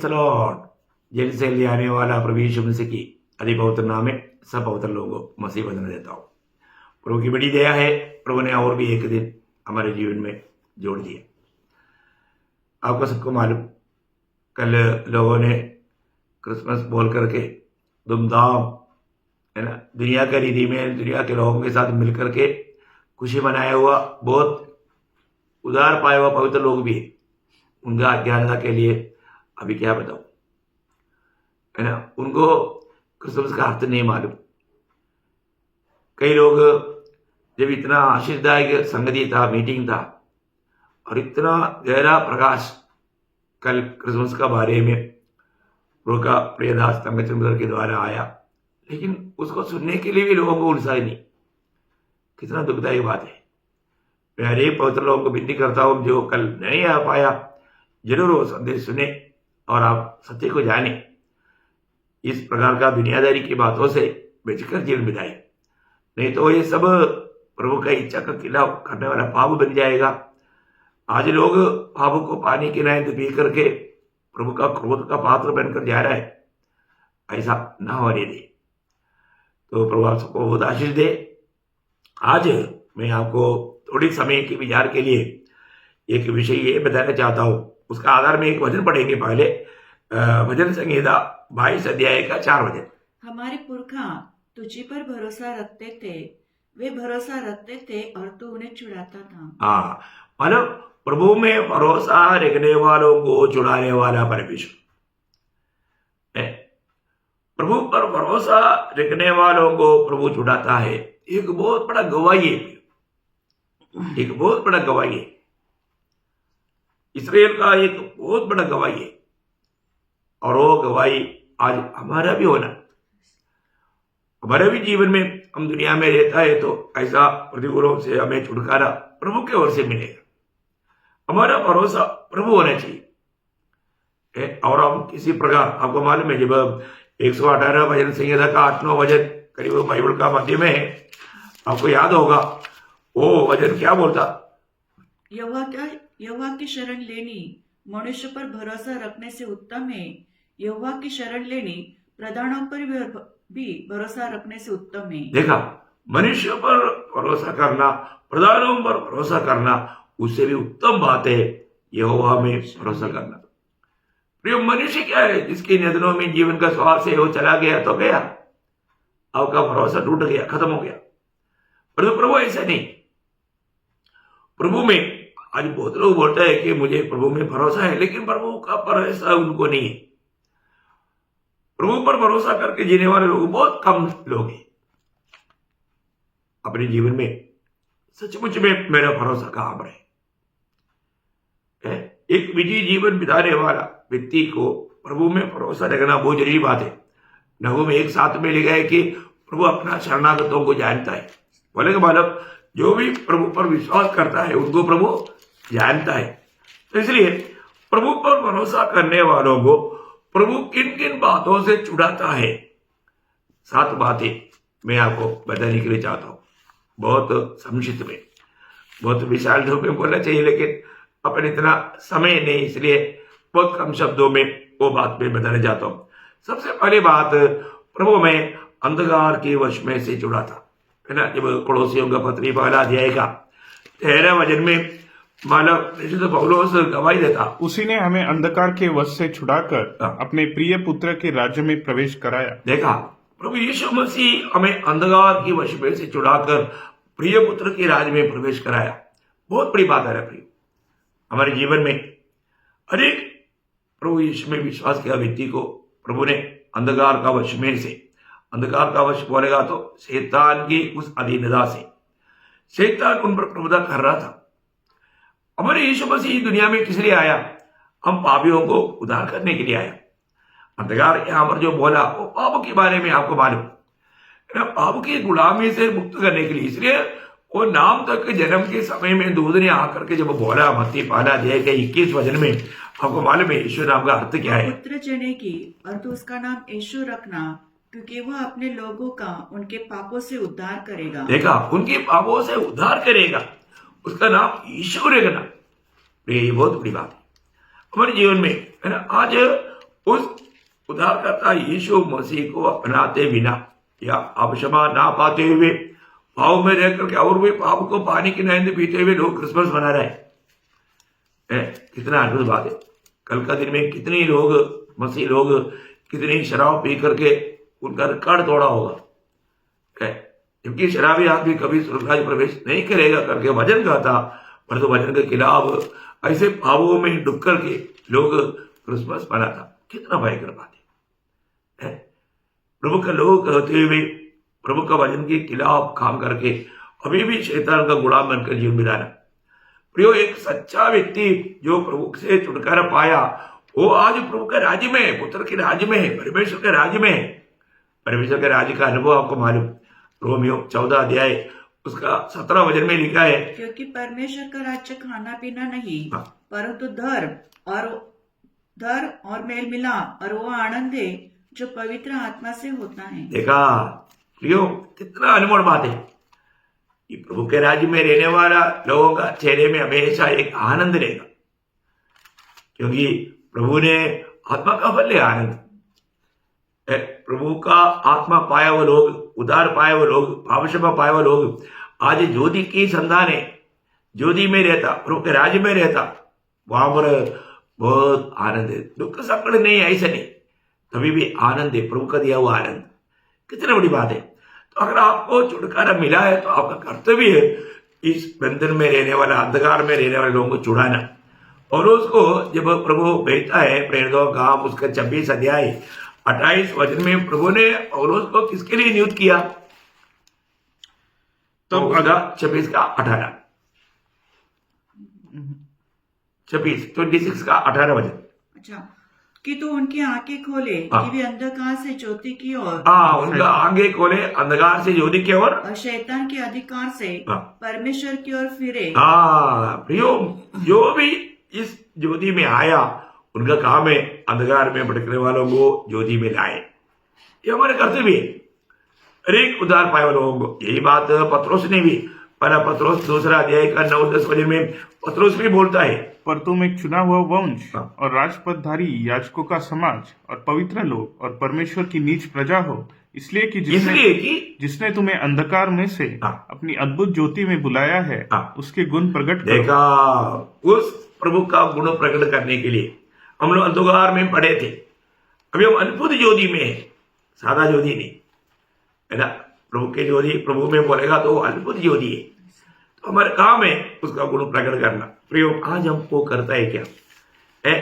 Praise the Lord. Jail से ले आने वाला प्रभु यीशु मसीह की अति पवित्र नाम में सब पवित्र लोगों को मसीह वंदना देता हूँ। प्रभु की बड़ी दया है, प्रभु ने और भी एक दिन हमारे जीवन में जोड़ दिया। आपको सबको मालूम, कल लोगों ने क्रिसमस बोल करके धूमधाम, है ना, दुनिया के रीति में दुनिया के लोगों के साथ मिल करके खुशी मनाया हुआ बहुत उदार पाया हुआ पवित्र लोग भी है। उनका अज्ञानता के लिए अभी क्या बताऊं, है ना, उनको क्रिसमस का अर्थ नहीं मालूम। कई लोग जब इतना आशीर्वाददायक संगति था, मीटिंग था और इतना गहरा प्रकाश कल क्रिसमस का बारे में प्रभु का प्रियदास तंगचंद्र के द्वारा आया, लेकिन उसको सुनने के लिए भी लोगों को उत्साह नहीं। कितना दुखदायी बात है। मैं हर एक पवित्र लोगों को विनती करता हूँ जो कल नहीं आ पाया, जरूर वो संदेश सुने और आप सत्य को जाने। इस प्रकार का दुनियादारी की बातों से बचकर जीवन बिताए, नहीं तो ये सब प्रभु का इच्छा का खिलाफ करने वाला पाप बन जाएगा। आज लोग पाप को पानी के नाम पी करके प्रभु का क्रोध का पात्र बनकर जा रहा है, ऐसा ना होने दे। तो प्रभु आप सबको बहुत आशीष दे। आज मैं आपको थोड़ी समय के विचार के लिए एक विषय ये बताना चाहता हूँ। उसका आधार में एक वचन पढ़ेंगे। पहले भजन संहिता 22 अध्याय का 4 वचन। हमारे पुरखा तुझी पर भरोसा रखते थे, वे भरोसा रखते थे और तू उन्हें छुड़ाता था। हाँ, मतलब प्रभु में भरोसा रखने वालों को छुड़ाने वाला परमेश्वर। प्रभु पर भरोसा रखने वालों को प्रभु छुड़ाता है। एक बहुत बड़ा गवाही है, एक बहुत बड़ा गवाही है। इसराइल का एक बहुत बड़ा गवाही है और वो गवाही आज हमारा भी होना। हमारे भी जीवन में हम दुनिया में रहता है तो ऐसा प्रतिकूलों से हमें छुटकारा प्रभु के ओर से मिलेगा। हमारा भरोसा प्रभु होना चाहिए। और हम किसी प्रकार, आपको मालूम है, जब 118 भजन संहिता का 8वां वचन करीब बाइबल का मध्य में है, आपको याद होगा वो वचन क्या बोलता? यहोवा की शरण लेनी मनुष्य पर भरोसा रखने से उत्तम है। यहोवा की शरण लेनी प्रधानों पर भी भरोसा रखने से उत्तम है। देखा, मनुष्य पर भरोसा करना, प्रधानों पर भरोसा करना, उससे भी उत्तम बात है यहोवा में भरोसा करना। प्रिय, मनुष्य क्या है जिसकी नजरों में जीवन का श्वास है, वो चला गया तो गया, आपका भरोसा टूट गया, खत्म हो गया। परंतु प्रभु ऐसा नहीं। प्रभु में आज बहुत लोग बोलते हैं कि मुझे प्रभु में भरोसा है, लेकिन प्रभु का भरोसा उनको नहीं है। प्रभु पर भरोसा करके जीने वाले लोग बहुत कम लोग हैं। अपने जीवन में सचमुच में मेरा भरोसा कहां पर है? एक विजयी जीवन बिताने वाला व्यक्ति को प्रभु में भरोसा रखना बहुत जरूरी बात है। नहूम 1:7 में लिखा है कि प्रभु अपना शरणागतों को जानता है। बोले कि मतलब जो भी प्रभु पर विश्वास करता है उनको प्रभु जानता है। तो इसलिए प्रभु पर भरोसा करने वालों को प्रभु किन किन बातों से छुड़ाता है, 7 बातें मैं आपको बताने के लिए चाहता हूं। बहुत संक्षिप्त में, बहुत विशाल रूप में बोलना चाहिए, लेकिन अपन इतना समय नहीं, इसलिए बहुत कम शब्दों में वो बात मैं बताना चाहता हूं। सबसे पहली बात, प्रभु में अंधकार के वश में से छुड़ाता है ना। जब कोलोसियों का पत्री 1 अध्याय का 13 वचन में मानव तो पौलुस गवाही देता, उसी ने हमें अंधकार के वश से छुड़ाकर अपने प्रिय पुत्र के राज्य में प्रवेश कराया। देखा, प्रभु यीशु मसीह हमें अंधकार की वश में से छुड़ाकर प्रिय पुत्र के राज्य में प्रवेश कराया। बहुत बड़ी बात है प्रिय। हमारे जीवन में अनेक प्रभु यीशु में विश्वास किया व्यक्ति को प्रभु ने अंधकार का वश में से, अंधकार का वश बोलेगा तो शैतान की उस अधीनता से, शैतान उन पर प्रभुता कर रहा था। हमारे यीशु मसीह दुनिया में किस लिए आया? हम पापियों को उद्धार करने के लिए आया। अंधकार यहां पर जो बोला वो पाप के बारे में आपको मालूम, पाप की गुलामी से मुक्त करने के लिए। इसलिए वो नाम तक जन्म के समय में दूध ने आकर के जब बोला, मत्ती 1 अध्याय के 21 वचन में, आपको मालूम है यीशु नाम का अर्थ क्या है? पुत्र जनेगी और तू उसका नाम यीशु रखना, क्योंकि वह अपने लोगों का उनके पापों से उद्धार करेगा। देखा, उनके पापों से उद्धार करेगा, उसका नाम यीशु रखना। ये बहुत बड़ी बात है हमारे जीवन में, है ना। आज उस उद्धारकर्ता यीशु मसीह को अपनाते बिना या अब क्षमा ना पाते हुए पाप में रह करके और भी पाप को पानी की नींद पीते हुए लोग क्रिसमस मना रहे हैं। कितना अद्भुत बात है। कल का दिन में कितने लोग मसीह लोग कितनी शराब पी करके उनका रिकॉर्ड तोड़ा होगा, क्योंकि शराबी आदमी कभी स्वर्ग राज्य प्रवेश नहीं करेगा करके वचन कहता, परंतु वचन के खिलाफ ऐसे पापों में डूब करके लोग क्रिसमस मनाता। कितना भयंकर बात है। प्रभु का लोग कहते हुए प्रभु का वचन के खिलाफ काम करके अभी भी शैतान का गुलाम बनकर जीवन बिताना। प्रियो, एक सच्चा व्यक्ति जो प्रभु से छुटकारा पाया वो आज प्रभु के राज्य में, पुत्र के राज्य में, परमेश्वर के राज्य में, परमेश्वर के राज्य का अनुभव आपको मालूम। रोमियो 14 अध्याय उसका 17 वचन में लिखा है, क्योंकि परमेश्वर का राज्य खाना पीना नहीं हाँ। परंतु धर्म और मेल मिलाप और वो आनंद है जो पवित्र आत्मा से होता है। देखा प्रियो, कितना अनमोल बात है कि प्रभु के राज्य में रहने वाला लोगों का चेहरे में हमेशा एक आनंद रहेगा, क्योंकि प्रभु ने आत्मा का फल है आनंद। प्रभु का आत्मा पाया वो लोग, उद्धार पाए वो लोग, पापक्षमा पाए वो लोग आज ज्योति की संतान है, ज्योति में रहता, प्रभु के राज्य में रहता, वहां पर बहुत आनंद है। दुख संकट नहीं है, ऐसा नहीं, तभी भी आनंद है, प्रभु का दिया हुआ आनंद। कितनी बड़ी बात है। तो अगर आपको छुटकारा मिला है तो आपका कर्तव्य है इस बंधन में रहने वाला, अंधकार में रहने वाले लोगों को छुड़ाना। और उसको जब प्रभु भेजता है प्रेरितों का काम, उसका 26 अध्याय 28 वचन में प्रभु ने पौलुस को किसके लिए नियुक्त किया? तो उसका 26 का 18 26 का 18 वचन। अच्छा, कि तू उनकी आंखें खोले हाँ। कि वे अंधकार से ज्योति की ओर, हाँ, उनका आंखें खोले अंधकार से ज्योति की ओर और शैतान के अधिकार से हाँ। परमेश्वर की ओर फिरे। हाँ प्रियो, जो भी इस ज्योति में आया उनका काम है अंधकार में भटकने वालों को ज्योति में लाए। ये हमारे कर्तव्य है हर एक उद्धार पाए वालों को। यही बात पत्रोस ने भी, पहला पत्रोस 2 अध्याय का 9-10 वचन में पत्रोस भी बोलता है, पर तुम एक चुना हुआ वंश हाँ। और राजपदधारी याजकों का समाज और पवित्र लोग और परमेश्वर की नीच प्रजा हो, इसलिए कि जिसने तुम्हें अंधकार में से हाँ। अपनी अद्भुत ज्योति में बुलाया है, हाँ। उसके गुण प्रकट करो। देखा, उस प्रभु का गुण प्रकट करने के लिए हम लोग अंधकार में पड़े थे, अभी हम अद्भुत ज्योति में है, सादा ज्योति नहीं है ना। प्रभु के ज्योति प्रभु में बोलेगा तो अद्भुत ज्योति है। तो हमारा काम है उसका गुण प्रकट करना। प्रयोग आज हमको करता है क्या है?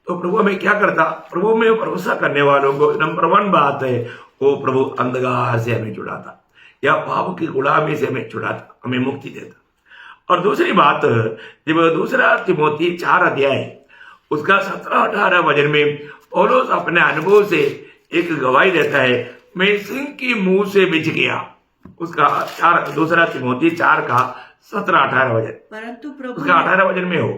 तो प्रभु हमें क्या करता? प्रभु में भरोसा करने वालों को नंबर 1 बात है, वो प्रभु अंधकार से हमें छुड़ाता या पाप की गुलामी से हमें छुड़ाता, हमें मुक्ति देता। और दूसरी बात, जब 2 तिमोथी 4 अध्याय उसका 17-18 वचन में पौलुस अपने अनुभव से एक गवाही देता है, मैं सिंह की मुंह से बिछ गया। उसका 2 तिमोथी 4 का 17-18 वचन, परंतु प्रभु उसका 18 वचन में हो,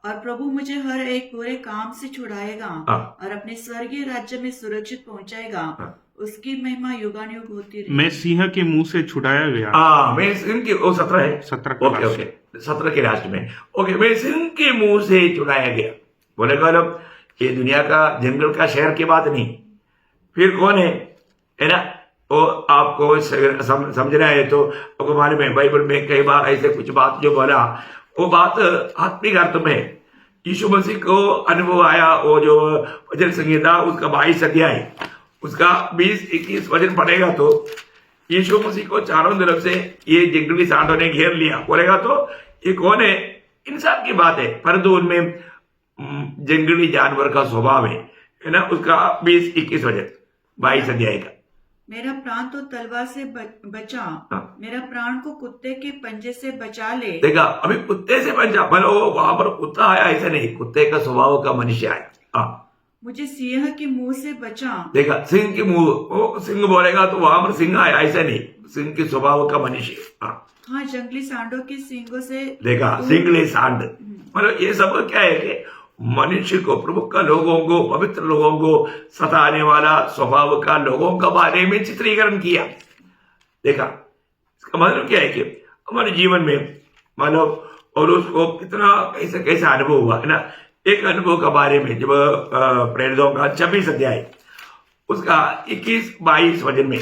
और प्रभु मुझे हर एक बुरे काम से छुड़ाएगा हाँ। और अपने स्वर्गीय राज्य में सुरक्षित पहुंचाएगा। हाँ। उसकी महिमा युगानुयुग होती रही। मैं सिंह के मुंह से छुड़ाया गया। मैं सिंह की, वो 17 है, 17 ओके 17 के लास्ट में, ओके, मैं सिंह के मुंह से छुड़ाया गया। बोलेगा लोग ये दुनिया का जंगल का शहर की बात नहीं, फिर कौन है ना? वो आपको समझना है तो आपको मालूम है बाइबल में कई बार ऐसे कुछ बात जो बोला वो बात आत्मिक अर्थ में है। यीशु मसीह को अनुभव आया, वो जो वचन संहिता उसका 22 अध्याय उसका 20-21 वचन पढ़ेगा तो यीशु मसीह को चारों तरफ से ये जंगली सांडों ने घेर लिया। बोलेगा तो ये कौन है? इंसान की बात है, परंतु उनमें जंगली जानवर का स्वभाव है ना। उसका 20-21 वचन 22 अध्याय का, मेरा प्राण तो तलवार से बचा, हाँ। मेरा प्राण को कुत्ते के पंजे से बचा ले। देखा, अभी कुत्ते से बचा, बोलो वहां पर कुत्ता आया ऐसा नहीं, कुत्ते का स्वभाव का मनुष्य आया। हाँ, मुझे सिंह के मुंह से बचा। देखा, सिंह के मुंह, वो सिंह बोलेगा तो वहां पर सिंह आया ऐसा नहीं, सिंह के स्वभाव का मनुष्य। हाँ, जंगली सांडों के सिंगों से देखा, सिंगली सांड, मतलब ये सब क्या है कि मनुष्य को, प्रभु का लोगों को, पवित्र लोगों को सताने वाला स्वभाव का लोगों का बारे में चित्रीकरण किया। देखा, इसका मतलब क्या है कि हमारे जीवन में मानो और उसको कितना कैसे कैसे अनुभव हुआ है ना। एक अनुभव के बारे में, जब प्रेरितों का 26 अध्याय उसका 21-22 वचन में,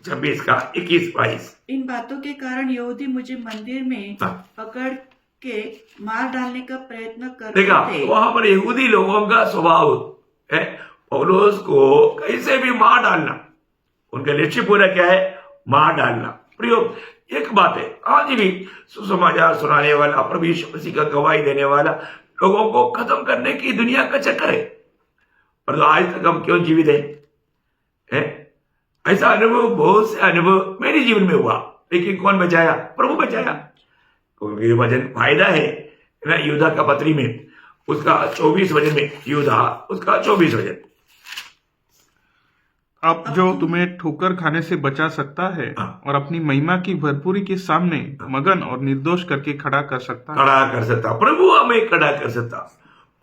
26 का 21-22। इन बातों के कारण यहूदी मुझे मंदिर में पकड़ के मार डालने का प्रयत्न करते देखा, थे। वहां पर यहूदी लोगों का स्वभाव है पौलुस को कैसे भी मार डालना। उनका लक्ष्य पूरा क्या है? मार डालना। प्रियो, एक बात है, आज भी सुसमाचार सुनाने वाला, प्रभु यीशु मसीह का गवाही देने वाला लोगों को खत्म करने की दुनिया का चक्कर है। और आज तक हम क्यों जीवित हैं? ऐसा अनुभव, बहुत से अनुभव मेरे जीवन में हुआ, लेकिन कौन बचाया? प्रभु बचाया। क्योंकि वचन फायदा है ना, यूदा का पत्री में उसका 24 वचन में, यूदा उसका 24 वचन। अब जो तुम्हें ठोकर खाने से बचा सकता है और अपनी महिमा की भरपूरी के सामने मगन और निर्दोष करके खड़ा कर सकता है। खड़ा कर सकता प्रभु, हमें खड़ा कर सकता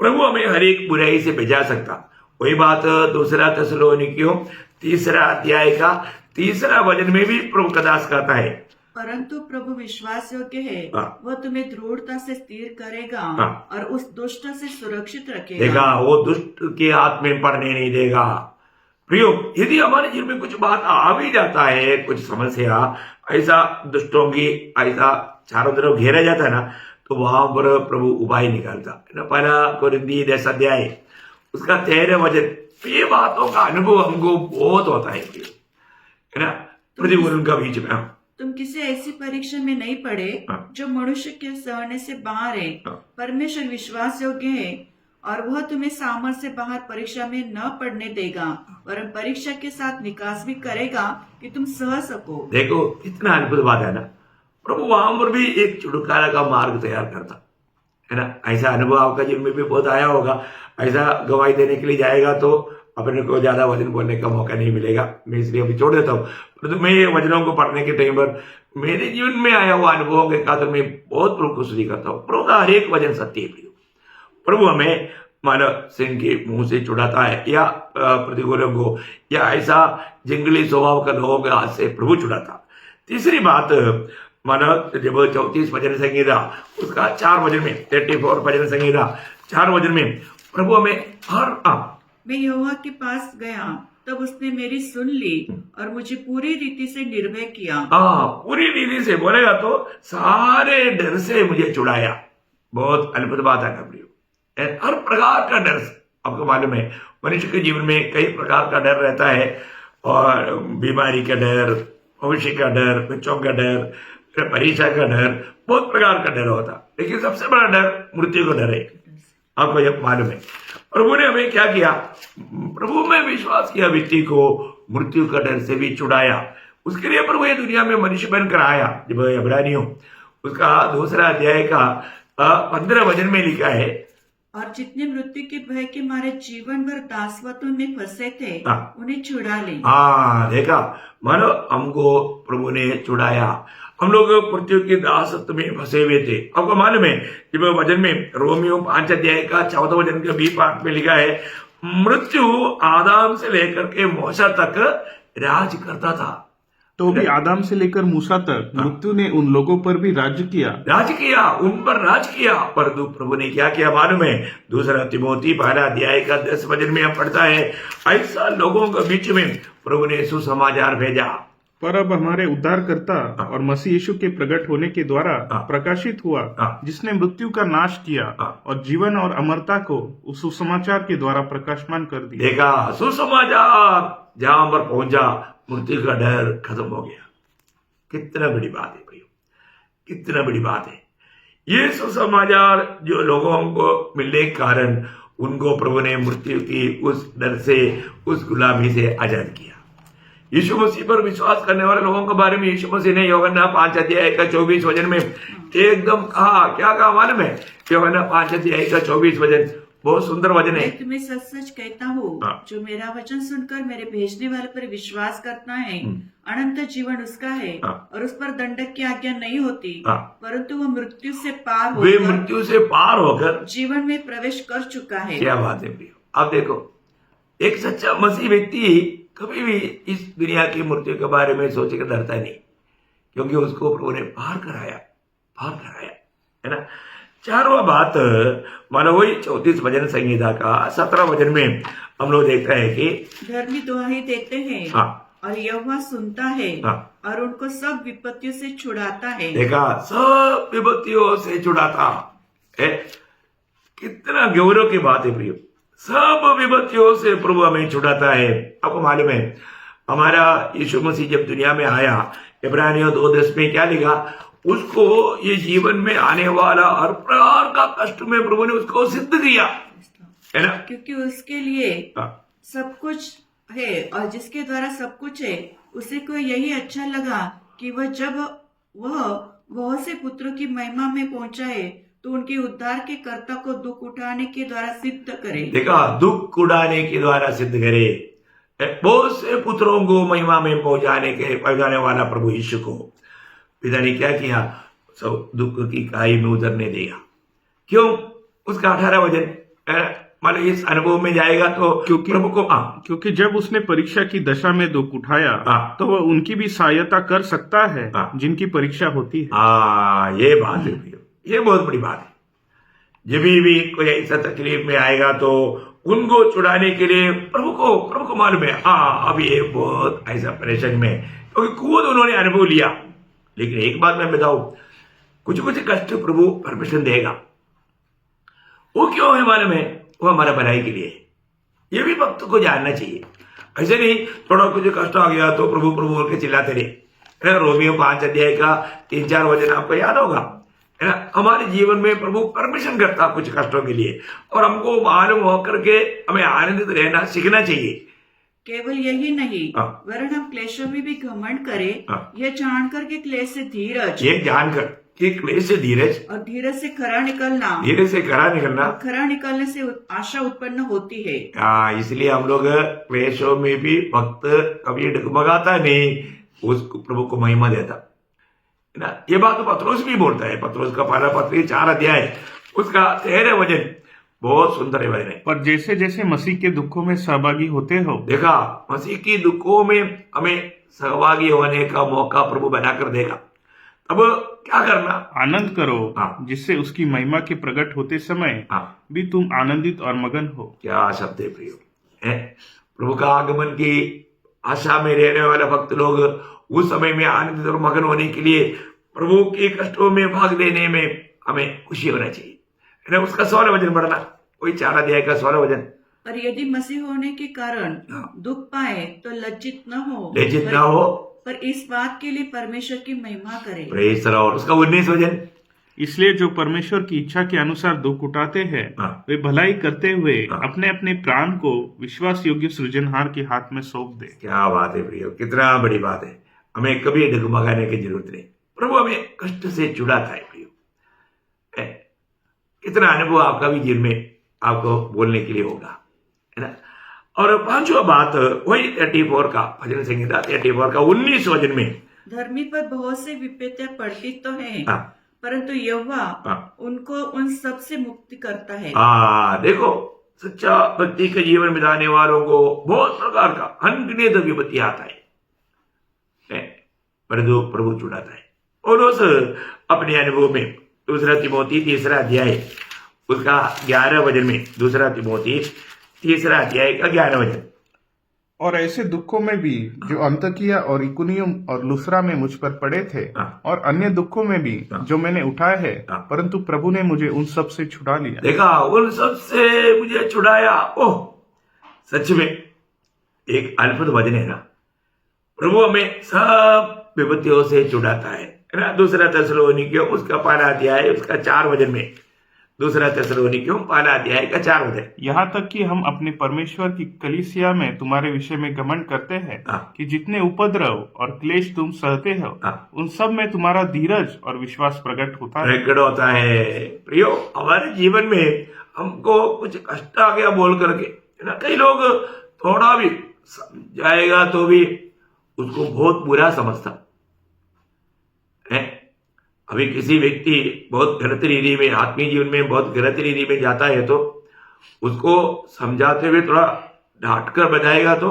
प्रभु, हमें हर एक बुराई से बचा सकता। वही बात दूसरा थिस्सलुनीकियों 3 अध्याय का 3 वचन में भी प्रभु का दास कहता है, परंतु प्रभु विश्वास योग्य है, वह तुम्हें दृढ़ता से स्थिर करेगा और उस दुष्ट से सुरक्षित रखेगा। देखा, वो दुष्ट के हाथ में पड़ने नहीं देगा। प्रियो, यदि हमारे जीवन में कुछ बात आ भी जाता है, कुछ समस्या ऐसा दुष्टों की ऐसा चारों तरफ घेरा जाता है ना, तो वहां पर प्रभु उपाय निकालता है ना। पहला कोरिन्थी 10 अध्याय उसका 13 वचन। ये बातों का अनुभव हमको बहुत होता है ना, प्रतिकूल का बीच में। तुम किसी ऐसी परीक्षा में नहीं पड़े जो मनुष्य के सहने से बाहर है। परमेश्वर विश्वास योग्य है और वह तुम्हें सामर्थ से बाहर परीक्षा में न पड़ने देगा, वरन परीक्षा के साथ निकास भी करेगा कि तुम सह सको। देखो, इतना अद्भुत बात है ना। प्रभु वहां पर भी एक छुटकारा का मार्ग तैयार करता है ना। ऐसा अनुभव आपका जीवन में भी बहुत आया होगा। ऐसा गवाही देने के लिए जाएगा तो अपने को ज्यादा वचन बोलने का मौका नहीं मिलेगा, मैं इसलिए अभी छोड़ देता हूँ। परंतु मैं ये वचनों को पढ़ने के टाइम पर मेरे जीवन में आया हुआ अनुभवों के खातिर मैं बहुत प्रभु को स्तुति करता हूँ। प्रभु का हर एक वचन सत्य है। प्रभु हमें मानव सिंह के मुंह से छुड़ाता है, या प्रतिकूलों को, या ऐसा जंगली स्वभाव का लोगों के हाथ से प्रभु छुड़ाता। तीसरी बात, मानव जब 34 भजन संहिता उसका 4 वचन में, 34 भजन संहिता 4 वचन में प्रभु हमें हर मैं यहोवा के पास गया, तब उसने मेरी सुन ली और मुझे पूरी रीति से निर्भय किया। पूरी रीति से बोलेगा तो सारे डर से मुझे छुड़ाया। बहुत अद्भुत बात है प्रियो। हर प्रकार का डर, आपको मालूम है मनुष्य के जीवन में कई प्रकार का डर रहता है, और बीमारी का डर, भविष्य का डर, बच्चों का डर, परीक्षा का डर, बहुत प्रकार का डर होता। लेकिन सबसे बड़ा डर मृत्यु का डर है, आपको यह मालूम है। प्रभु ने हमें क्या किया? प्रभु में विश्वास किया व्यक्ति को मृत्यु का डर से भी छुड़ाया। उसके लिए प्रभु ये दुनिया में मनुष्य बनकर आया। जब इब्रानियों उसका 2 अध्याय का 15 वचन में लिखा है, और जितने मृत्यु के भय के मारे जीवन भर दासत्व में फंसे थे उन्हें छुड़ा ले। देखा, मानो हमको प्रभु ने छुड़ाया। हम लोग मृत्यु के दासत्व में फंसे हुए थे। आपको मालूम है जब वचन में रोमियो 5 अध्याय का 14 वचन के बी पाठ में लिखा है, मृत्यु आदम से लेकर के मूसा तक राज करता था। तो भी आदम से लेकर मूसा तक मृत्यु ने उन लोगों पर भी राज्य किया, उन पर राज किया। परंतु प्रभु ने क्या किया मालूम है? 2 तिमोथी 12 अध्याय का 10 वचन में हम पढ़ता है, ऐसा लोगों के बीच में प्रभु ने सुसमाचार भेजा। पर अब हमारे उद्धारकर्ता और मसीह यीशु के प्रकट होने के द्वारा प्रकाशित हुआ, जिसने मृत्यु का नाश किया और जीवन और अमरता को उस सुसमाचार के द्वारा प्रकाशमान कर दिया। देखा, सुसमाचार जहां पर पहुंचा, मृत्यु का डर खत्म हो गया। कितना बड़ी बात है प्रियो, कितना बड़ी बात है। ये सुसमाचार जो लोगों को मिलने के कारण उनको प्रभु ने मृत्यु की उस डर से, उस गुलामी से आजाद किया। यीशु मसीह पर विश्वास करने वाले लोगों के बारे में यीशु मसीह ने यूहन्ना 5 अध्याय का 24 वचन में एकदम कहा। क्या कहा मालूम है? यूहन्ना 5 अध्याय का 24 वचन बहुत सुंदर वचन है। मैं तुम्हें सच सच कहता हूँ, जो मेरा वचन सुनकर मेरे भेजने वाले पर विश्वास करता है, अनंत जीवन उसका है और उस पर दंडक की आज्ञा नहीं होती, परंतु वो मृत्यु से पार होकर जीवन में प्रवेश कर चुका है। क्या बात है प्रियो। अब देखो, एक सच्चा मसीह व्यक्ति कभी भी इस दुनिया की मृत्यु के बारे में सोचे के डरता नहीं, क्योंकि उसको प्रभु ने पार कराया है ना। चारवा बात मानो वही 34 भजन संहिता का 17 भजन में हम लोग देखते हैं कि धर्मी दुहाई देते हैं हाँ और यहोवा सुनता है हाँ और उनको सब विपत्तियों से छुड़ाता है। देखा, सब विपत्तियों से छुड़ाता है। कितना गौरव की बात है प्रियो, सब विपत्तियों से प्रभु हमें छुड़ाता है। आपको मालूम है हमारा यीशु मसीह जब दुनिया में आया, इब्रानियों 2:10 में क्या लिखा, उसको ये जीवन में आने वाला हर प्रकार का कष्ट में प्रभु ने उसको सिद्ध किया, है ना। क्योंकि उसके लिए हाँ, सब कुछ है और जिसके द्वारा सब कुछ है, उसे को यही अच्छा लगा कि वह जब वह बहुत से पुत्रों की महिमा में पहुंचाए तो उनके उद्धार के कर्ता को दुख उठाने के द्वारा सिद्ध करे। देखा, दुख उड़ाने के द्वारा सिद्ध करे, बहुत से पुत्रों को महिमा में पहुंचाने वाला प्रभु यीशु को पिता ने क्या किया, सब दुख की खाई में उतरने देगा। क्यों? उसका 18 वचन मान इस अनुभव में जाएगा तो प्रभु को क्योंकि जब उसने परीक्षा की दशा में दुख उठाया तो वह उनकी भी सहायता कर सकता है जिनकी परीक्षा होती है। ये बात है, ये बहुत बड़ी बात है। जब भी कोई ऐसा तकलीफ में आएगा तो उनको छुड़ाने के लिए प्रभु को मालूम है, अभी ये बहुत ऐसा परेशान में, क्योंकि खुद उन्होंने अनुभव लिया। लेकिन एक बात मैं बताऊं, कुछ कष्ट प्रभु परमिशन देगा। वो क्यों है मालूम है? वो हमारा भलाई के लिए। ये भी भक्त को जानना चाहिए। ऐसे नहीं थोड़ा कुछ कष्ट आ गया तो प्रभु बोल के चिल्लाते रहे। रोमियो 5 अध्याय का 3-4 वचन आपको याद होगा, है ना। हमारे जीवन में प्रभु परमिशन करता कुछ कष्टों के लिए, और हमको मालूम होकर के हमें आनंदित रहना सीखना चाहिए। केवल यही नहीं, वरन हम क्लेशों में भी घमंड करें, यह जानकर के क्लेश से धीरज, ये जानकर कि क्लेश से धीरज, और धीरज से खरा निकलना, धीरज से खरा निकलना, और खरा निकलने से आशा उत्पन्न होती है। इसलिए हम लोग क्लेशों में भी भक्त कभी डगमगाता नहीं, उस प्रभु को महिमा देता, है ना। ये बात तो पत्रोस भी बोलता है। पत्रोस का पहला पत्र 4 अध्याय उसका 13 वचन बहुत सुंदर है। पर जैसे जैसे मसीह के दुखों में सहभागी होते हो, देखा, मसीह की दुखों में हमें सहभागी होने का मौका प्रभु बनाकर देगा। अब क्या करना? आनंद करो, जिससे उसकी महिमा के प्रकट होते समय भी तुम आनंदित और मगन हो। क्या शब्द है प्रियो, है प्रभु का आगमन की आशा में रहने वाले भक्त लोग उस समय में आनंदित और मगन होने के लिए प्रभु के कष्टों में भाग लेने में हमें खुशी होना चाहिए, है ना। उसका 16 वचन पढ़ना, वही 4 अध्याय का 16 वचन। पर यदि मसीह होने के कारण दुख पाए तो लज्जित न हो, पर इस बात के लिए परमेश्वर की महिमा करे। Praise the Lord. उसका 19 वचन, इसलिए जो परमेश्वर की इच्छा के अनुसार दुख उठाते हैं वे भलाई करते हुए अपने अपने प्राण को विश्वास योग्य सृजनहार के हाथ में सौंप दे। क्या बात है प्रियो, कितना बड़ी बात है। हमें कभी डगमगाने की जरूरत नहीं, प्रभु हमें कष्ट से छुड़ाता है प्रियो। कितना अनुभव आपका भी जीवन में आपको बोलने के लिए होगा, है ना। और 5वां बात वही 34 का भजन संहिता 34 का 19 वचन में, धर्मी पर बहुत से विपत्तियां पड़ती तो हैं, परंतु यहोवा उनको उन सब से मुक्ति करता है। देखो, सच्चा भक्ति के जीवन बिताने वालों को बहुत प्रकार का अनगिनत विपत्ति आता है, परंतु प्रभु छुड़ाता है। और उस अपने अनुभव में 2 तिमोथी 3 अध्याय उसका 11 वचन में, 2 तिमोथी 3 अध्याय का 11 वचन, और ऐसे दुखों में भी जो अंतकिया और इकुनियम और लुस्रा में मुझ पर पड़े थे, और अन्य दुखों में भी जो मैंने उठाए हैं, परंतु प्रभु ने मुझे उन सब से छुड़ा लिया। देखा, उन सब से मुझे छुड़ाया। ओह, सच में एक अद्भुत वचन है ना। प्रभु हमें सब विपत्तियों से छुड़ाता है ना। 2 थिस्सलुनीकियों उसका 1 अध्याय उसका 4 वचन में, 2 थिस्सलुनीकियों 1 अध्याय का 4 वचन। यहाँ तक कि हम अपने परमेश्वर की कलीसिया में तुम्हारे विषय में घमंड करते हैं कि जितने उपद्रव और क्लेश तुम सहते हो, उन सब में तुम्हारा धीरज और विश्वास प्रकट होता है। प्रियो, हमारे जीवन में हमको कुछ कष्ट आ गया बोल करके, है ना, कई लोग थोड़ा भी जाएगा तो भी उसको बहुत बुरा समझता है। अभी किसी व्यक्ति बहुत गलत रीति में आत्मीय जीवन में बहुत गलत रीति में जाता है तो उसको समझाते हुए थोड़ा डांट कर बताएगा तो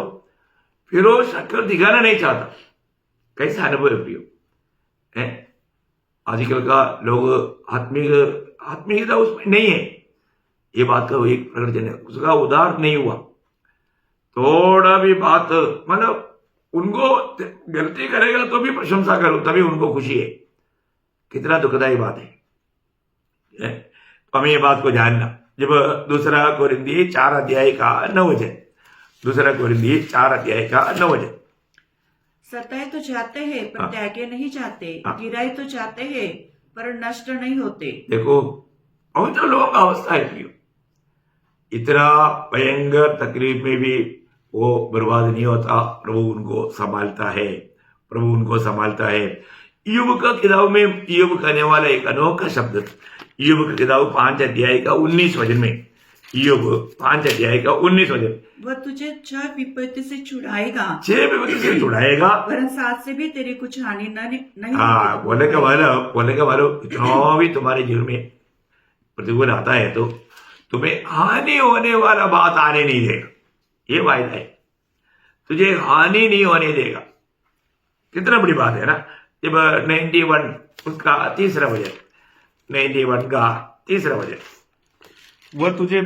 फिर वो शक्ल दिखाना नहीं चाहता। कैसा अनुभव है प्रियो, है। आजकल का लोग आत्मीयता उसमें नहीं है, ये बात का एक प्रकटन है, उसका उद्धार नहीं हुआ। थोड़ा भी बात मतलब उनको गलती करेगा तो भी प्रशंसा करो तभी उनको खुशी है। कितना दुखदायी बात है। तो हमें ये बात को जानना। जब दूसरा कोरिन्थी 4 अध्याय का 9 वचन, दूसरा कोरिन्थी 4 अध्याय का 9 वचन। सताए तो जाते हैं पर त्यागे नहीं जाते, गिराए तो जाते हैं पर नष्ट नहीं होते। देखो अभी तो लोगों का अवस्था है प्रियो, इतना भयंकर तकलीफ में भी वो बर्बाद नहीं होता, प्रभु उनको संभालता है, प्रभु उनको संभालता है। ईयोब का किताब में ईयोब कहने वाला एक अनोखा शब्द, ईयोब का किताब 5 अध्याय का 19 वचन में, ईयोब 5 अध्याय का 19 वचन, वह तुझे 6 विपत्ति से छुड़ाएगा, 6 विपत्ति से छुड़ाएगा, वरन 7 से भी तेरी कुछ हानि नहीं हाँ, बोले का मतलब इतना भी तुम्हारे जीवन में प्रतिकूल आता है तो तुम्हें हानि होने वाला बात आने नहीं देगा, ये वायदा है, तुझे हानि नहीं होने देगा। कितना बड़ी बात है ना। जब 91 उसका 3रा वचन, 91 का 3रा वचन, वह तुझे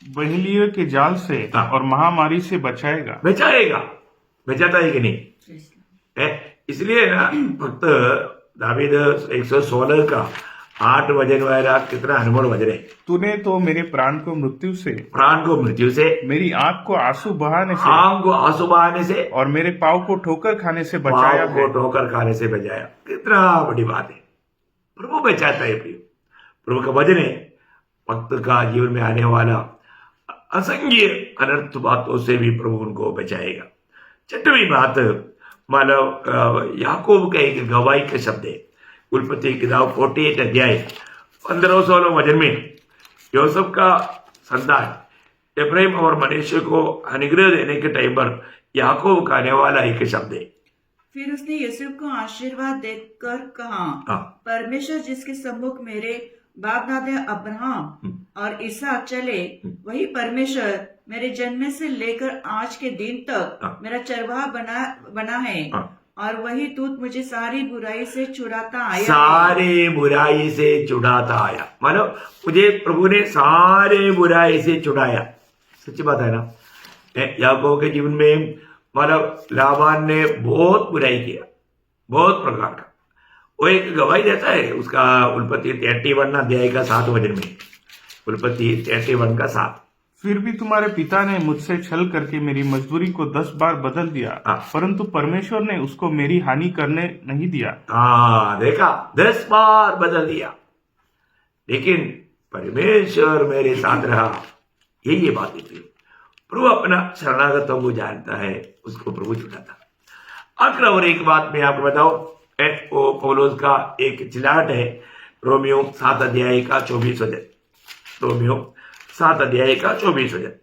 बहेलियों के जाल से और महामारी से बचाएगा। बचाता है कि नहीं है? इसलिए ना भक्त दावीद 116 का 8 वचन वाला कितना अनमोल वचन है। तूने तो मेरे प्राण को मृत्यु से, मेरी आंख को आंसू बहाने से और मेरे पाँव को ठोकर खाने से बचाया है। कितना बड़ी बात है, प्रभु बचाता है प्रिय। प्रभु का वचन है, भक्त का जीवन में आने वाला असंख्य अनर्थ बातों से भी प्रभु उनको बचाएगा। 6वीं बात मानव याकूब का एक गवाही का शब्द है। उत्पत्ति किताब 48 अध्याय 15-16 वचन में यूसुफ का संतान इब्राहिम और मनुष्य को अनुग्रह देने के टाइम पर याकूब कहने वाला एक शब्द है। फिर उसने यूसुफ को आशीर्वाद देकर कहा, परमेश्वर जिसके सम्मुख मेरे बाप दादा अब्राहम और इसहाक चले, वही परमेश्वर मेरे जन्म से लेकर आज के दिन तक मेरा चरवाहा बना है, और वही दूत मुझे सारी बुराई से छुड़ाता आया। मानो मुझे प्रभु ने सारे बुराई से छुड़ाया। सच्ची बात है ना। याकूब के जीवन में मानो लाबान ने बहुत बुराई किया, बहुत प्रकार का। वो एक गवाही देता है उसका उत्पत्ति 31 अध्याय का 7 वचन में, उत्पत्ति 31 का 7। फिर भी तुम्हारे पिता ने मुझसे छल करके मेरी मजदूरी को 10 बार बदल दिया, परंतु परमेश्वर ने उसको मेरी हानि करने नहीं दिया। देखा, 10 बार बदल दिया, लेकिन परमेश्वर मेरे साथ रहा। ये बात है। प्रभु अपना शरणागतों को जानता है, उसको प्रभु छुड़ाता। आखिर और एक बात मैं आपको बताऊं, वो पौलुस का एक चिल्लाहट है, रोमियो 7 अध्याय का 24 वचन, रोमियो 7 अध्याय का 24 वचन।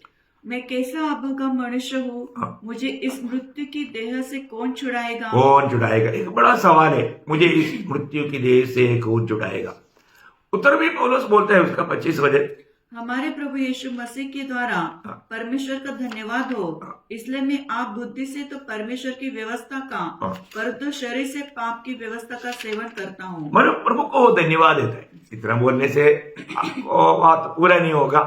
मैं कैसा अभागा मनुष्य हूँ, मुझे इस मृत्यु की देह से कौन छुड़ाएगा? एक बड़ा सवाल है, मुझे इस मृत्यु की देह से कौन छुड़ाएगा? उत्तर भी पौलुस बोलता है उसका 25 वचन, हमारे प्रभु यीशु मसीह के द्वारा परमेश्वर का धन्यवाद हो। इसलिए मैं आप बुद्धि से तो परमेश्वर की व्यवस्था का, परंतु शरीर से पाप की व्यवस्था का सेवन करता हूँ। मतलब प्रभु को धन्यवाद देता है। इतना बोलने से आपको बात पूरा नहीं होगा,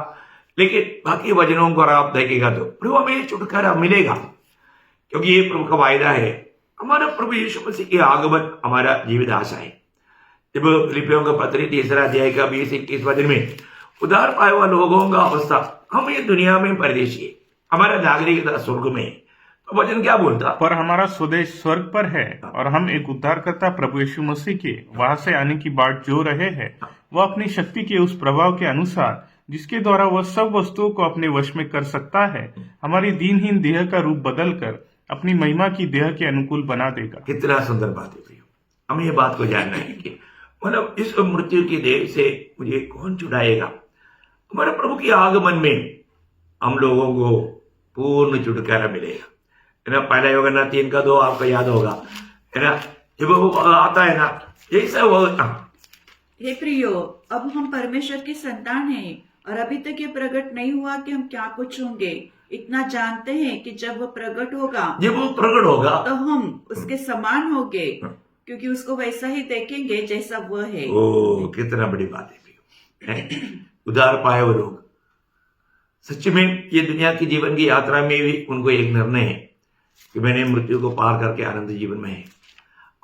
लेकिन बाकी वचनों को आप देखेगा तो प्रभु हमें छुटकारा मिलेगा, क्योंकि ये प्रभु का वायदा है। हमारा प्रभु यीशु मसीह के आगमन हमारा जीवित आशा है। जब फिलिपियों का पत्री 3 अध्याय का 20-21 वचन में उद्धार पाए हुए लोगों का अवस्था, हम ये दुनिया में परदेशी है, हमारा नागरिकता स्वर्ग में है, तो वचन क्या बोलता? पर हमारा स्वदेश स्वर्ग पर है और हम एक उद्धारकर्ता प्रभु यीशु मसीह के वहां से आने की बाट जो रहे हैं, वह अपनी शक्ति के उस प्रभाव के अनुसार जिसके द्वारा वह सब वस्तुओं को अपने वश में कर सकता है, हमारी दीनहीन देह का रूप बदल कर अपनी महिमा की देह के अनुकूल बना देगा। कितना सुंदर बात है। हमें ये बात को जानना है कि मतलब इस मृत्यु की देह से मुझे कौन छुड़ाएगा? हमारे प्रभु के आगमन में हम लोगों को पूर्ण छुटकारा मिलेगा, है ना। पहला यूहन्ना 3 का 2 आपको याद होगा, है ना। जब वो आता है ना, यही सब वो। हे प्रियो, अब हम परमेश्वर की संतान हैं और अभी तक ये प्रकट नहीं हुआ कि हम क्या कुछ होंगे। इतना जानते हैं कि जब वो प्रकट होगा तो हम उसके समान होंगे, क्योंकि उसको वैसा ही देखेंगे जैसा वह है। कितना बड़ी बात है। उद्धार पाए वो लोग। सच में ये दुनिया की जीवन की यात्रा में भी उनको एक निर्णय है कि मैंने मृत्यु को पार करके आनंद जीवन में है,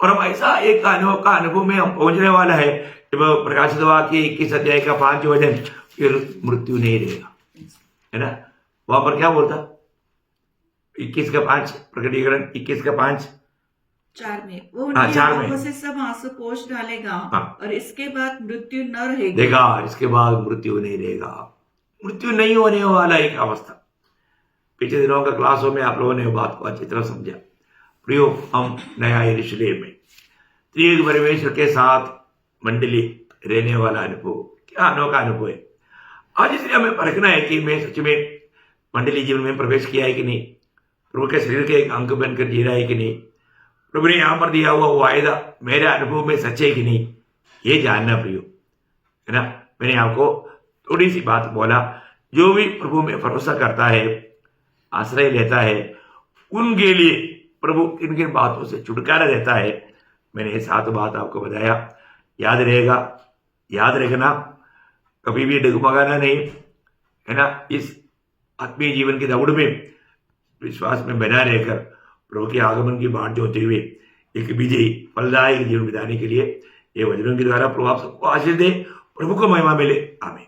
और हम ऐसा एक अनुभव में हम पहुंचने वाला है जब प्रकाशित वाक्य 21 अध्याय का 5 वचन, फिर मृत्यु नहीं रहेगा, है ना। वहां पर क्या बोलता 21 का 5, प्रकटीकरण 21 का 5, 4 में वो उनकी 4 में आंखों से सब आंसू पोंछ डालेगा हाँ। और इसके बाद मृत्यु न रहेगी। देखा, इसके बाद मृत्यु नहीं रहेगा, मृत्यु नहीं होने वाला एक अवस्था। पिछले दिनों का क्लासों में आप लोगों ने बात को अच्छी तरह समझा। प्रियो, हम नया यरूशलेम में त्रिएक परमेश्वर के साथ मंडली रहने वाला अनुभव, क्या अनोखा अनुभव है। आज इसलिए हमें परखना है कि मैं सच में मंडली जीवन में प्रवेश किया है कि नहीं, प्रभु के शरीर के एक अंग बनकर जी रहा है कि नहीं, प्रभु ने यहां पर दिया हुआ वायदा मेरे अनुभव में सच है कि नहीं, ये जानना प्रियो, है ना। मैंने आपको थोड़ी सी बात बोला, जो भी प्रभु में भरोसा करता है, आश्रय लेता है, उनके लिए प्रभु किन किन बातों से छुटकारा देता है। मैंने ये 7 बात आपको बताया, याद रहेगा, याद रखना, कभी भी डगमगाना नहीं, है ना। इस आत्मीय जीवन की दौड़ में विश्वास में बना रहकर प्रभु के आगमन की बाट जोते हुए एक विजयी फलदायक जीवन बिताने के लिए ये वचनों के द्वारा प्रभु आप सबको आशीष दे, प्रभु को महिमा मिले, आमीन।